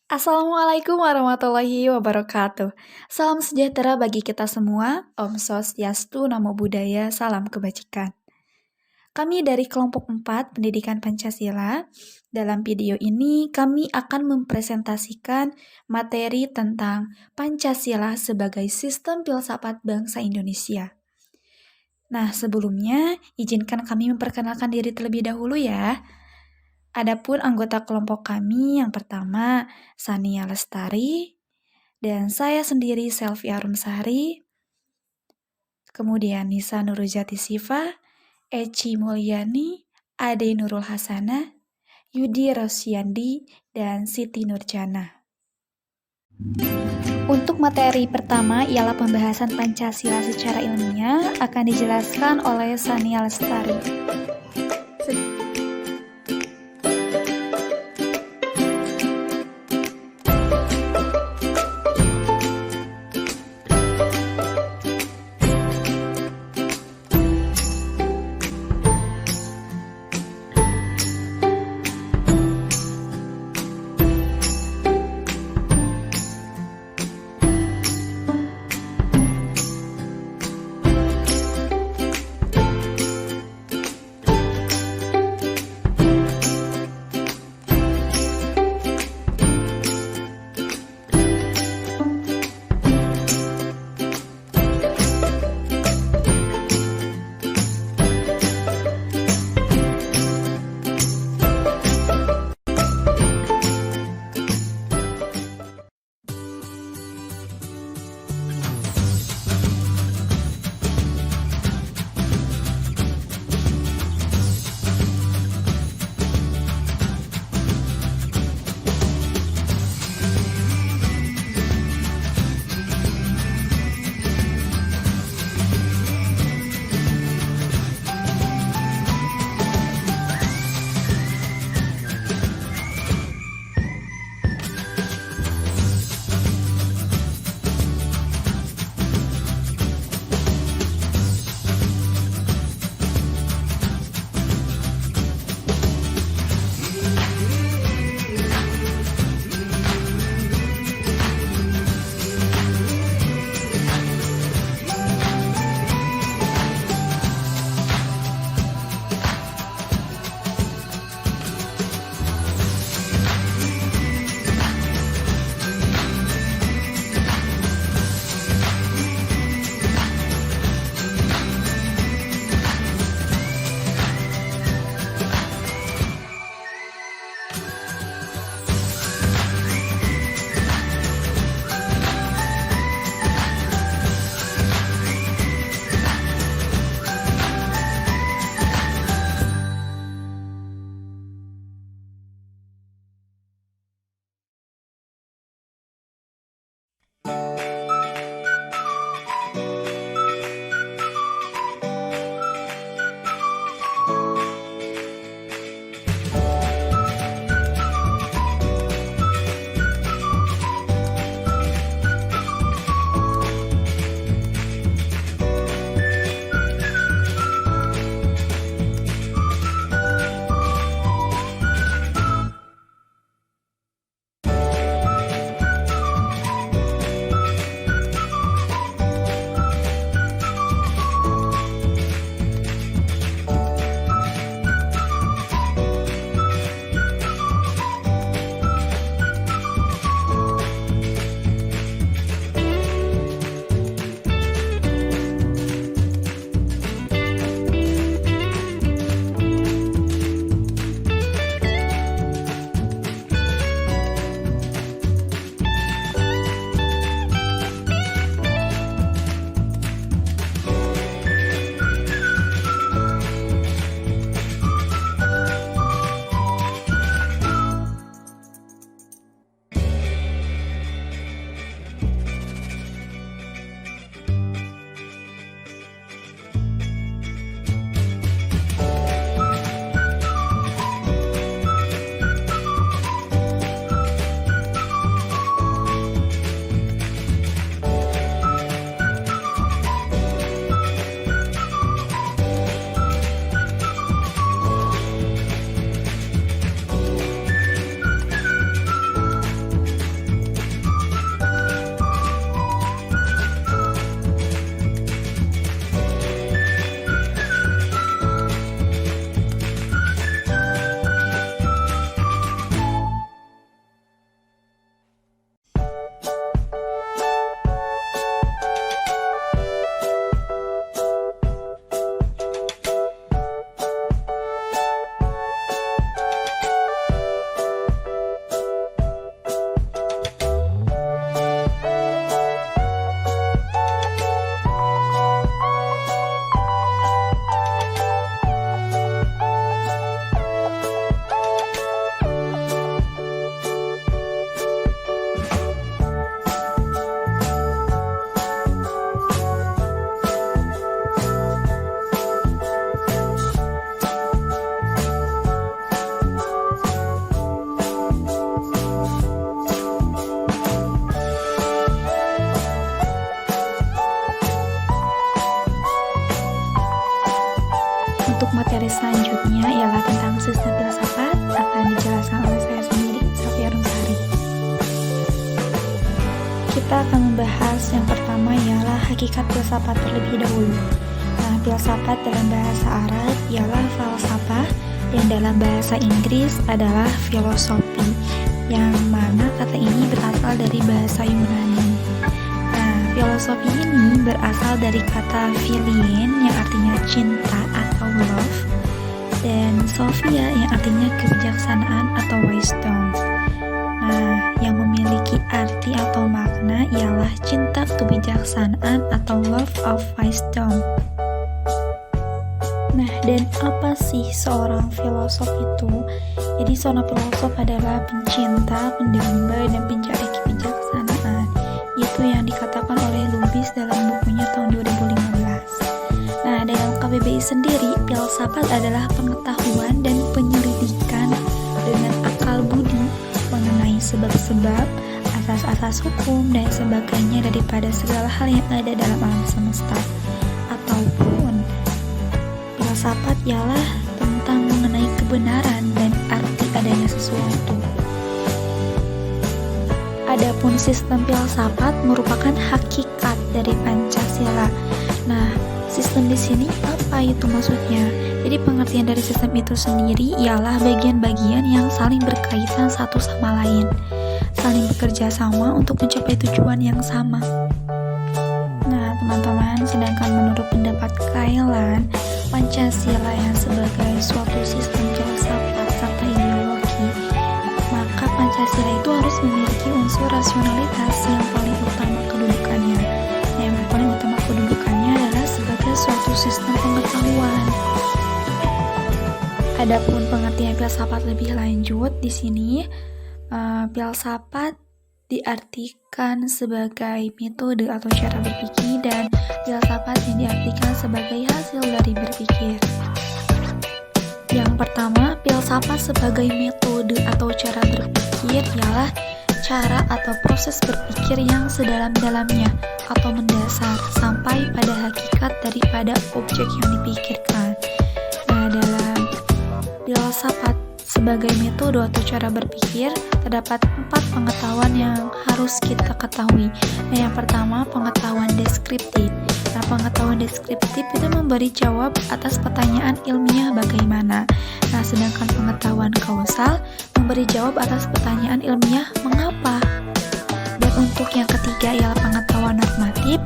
Assalamualaikum warahmatullahi wabarakatuh. Salam sejahtera bagi kita semua. Om Swastiastu, Namo Buddhaya, Salam Kebajikan. Kami dari kelompok 4 Pendidikan Pancasila. Dalam video ini kami akan mempresentasikan materi tentang Pancasila sebagai sistem filsafat bangsa Indonesia. Nah, sebelumnya izinkan kami memperkenalkan diri terlebih dahulu ya. Adapun anggota kelompok kami yang pertama, Sania Lestari, dan saya sendiri Selvi Arumsari, kemudian Nisa Nurujati Siva, Eci Mulyani, Ade Nurul Hasana, Yudi Rosyandi, dan Siti Nurjana. Untuk materi pertama ialah pembahasan Pancasila secara ilmiah akan dijelaskan oleh Sania Lestari. kita akan membahas yang pertama ialah hakikat filsafat terlebih dahulu. Nah, filsafat dalam bahasa Arab ialah falsafah dan dalam bahasa Inggris adalah filosofi, yang mana kata ini berasal dari bahasa Yunani. Nah, filosofi ini berasal dari kata philien yang artinya cinta atau love, dan sophia yang artinya kebijaksanaan atau wisdom. Nah, yang memiliki arti atau makna ialah cinta kebijaksanaan atau love of wisdom. Nah, dan apa sih seorang filosof itu? Jadi seorang filosof adalah pencinta, pendamba, dan pencari kebijaksanaan. Itu yang dikatakan oleh Lubis dalam bukunya tahun 2015. Nah, dalam KBBI sendiri, filsafat adalah pengetahuan dan penyelidikan dengan akal budi mengenai sebab-sebab, asas-asas hukum, dan sebagainya daripada segala hal yang ada dalam alam semesta. Ataupun filsafat ialah tentang mengenai kebenaran dan arti adanya sesuatu. Adapun sistem filsafat merupakan hakikat dari Pancasila. Nah, sistem di sini apa itu maksudnya? Jadi pengertian dari sistem itu sendiri ialah bagian-bagian yang saling berkaitan satu sama lain, saling bekerja sama untuk mencapai tujuan yang sama. Nah, teman-teman, sedangkan menurut pendapat Kailan, Pancasila yang sebagai suatu sistem filsafat serta ideologi, maka Pancasila itu harus memiliki unsur rasionalitas yang paling utama kedudukannya. Yang paling utama kedudukannya adalah sebagai suatu sistem pengetahuan. Adapun pengertian filsafat lebih lanjut di sini, filsafat diartikan sebagai metode atau cara berpikir, dan filsafat yang diartikan sebagai hasil dari berpikir. Yang pertama, filsafat sebagai metode atau cara berpikir ialah cara atau proses berpikir yang sedalam-dalamnya atau mendasar sampai pada hakikat daripada objek yang dipikirkan. Nah, dalam filsafat sebagai metode atau cara berpikir, terdapat 4 pengetahuan yang harus kita ketahui. Nah, yang pertama, pengetahuan deskriptif. Nah, pengetahuan deskriptif itu memberi jawab atas pertanyaan ilmiah bagaimana. Nah, sedangkan pengetahuan kausal memberi jawab atas pertanyaan ilmiah mengapa. Dan untuk yang ketiga ialah pengetahuan normatif.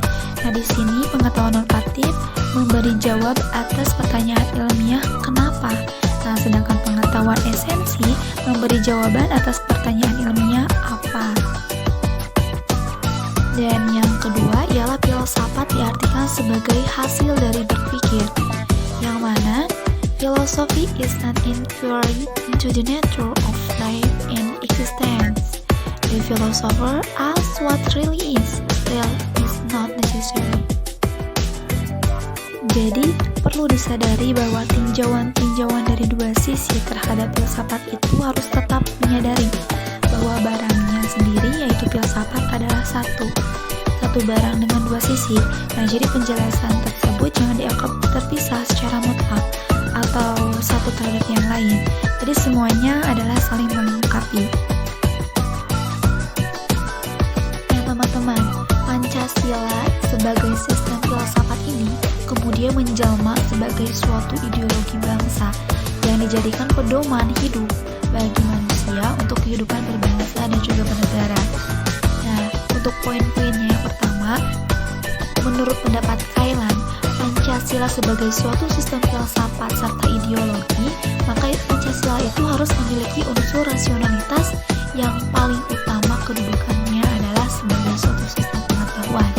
Nah, di sini pengetahuan normatif memberi jawab atas pertanyaan ilmiah kenapa. Nah, sedangkan pengetahuan esensi memberi jawaban atas pertanyaan ilmiah apa. Dan yang kedua ialah filsafat diartikan sebagai hasil dari berpikir, yang mana philosophy is an inquiry into the nature of life and existence. The philosopher asks what really is, real is not necessary. Jadi, perlu disadari bahwa tinjauan-tinjauan dari dua sisi terhadap filsafat itu harus tetap menyadari bahwa barangnya sendiri, yaitu filsafat, adalah satu barang dengan dua sisi. Nah, jadi penjelasan tersebut jangan dianggap terpisah secara mutlak atau satu terhadap yang lain. Jadi semuanya adalah saling melengkapi. Nah, teman-teman, Pancasila sebagai sistem filsafat ini kemudian menjelma sebagai suatu ideologi bangsa yang dijadikan pedoman hidup bagi manusia untuk kehidupan berbangsa dan juga bernegara. Nah, untuk poin-poinnya yang pertama, menurut pendapat Kailan, Pancasila sebagai suatu sistem filsafat serta ideologi, maka Pancasila itu harus memiliki unsur rasionalitas yang paling utama kedudukannya adalah sebagai suatu sistem pengetahuan.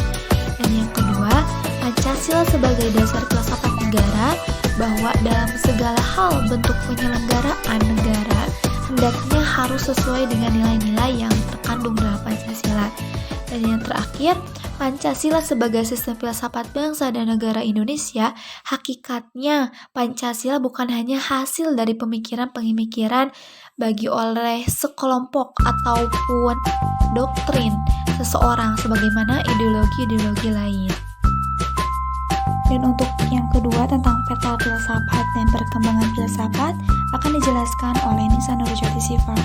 Dan yang kedua, Pancasila sebagai dasar filsafat negara, bahwa dalam segala hal bentuk penyelenggaraan negara hendaknya harus sesuai dengan nilai-nilai yang terkandung dalam Pancasila. Dan yang terakhir, Pancasila sebagai sistem filsafat bangsa dan negara Indonesia, hakikatnya Pancasila bukan hanya hasil dari pemikiran-pemikiran bagi oleh sekelompok ataupun doktrin seseorang sebagaimana ideologi-ideologi lain. Dan untuk yang kedua tentang peta filsafat dan perkembangan filsafat akan dijelaskan oleh Nisa Nurjati Siva.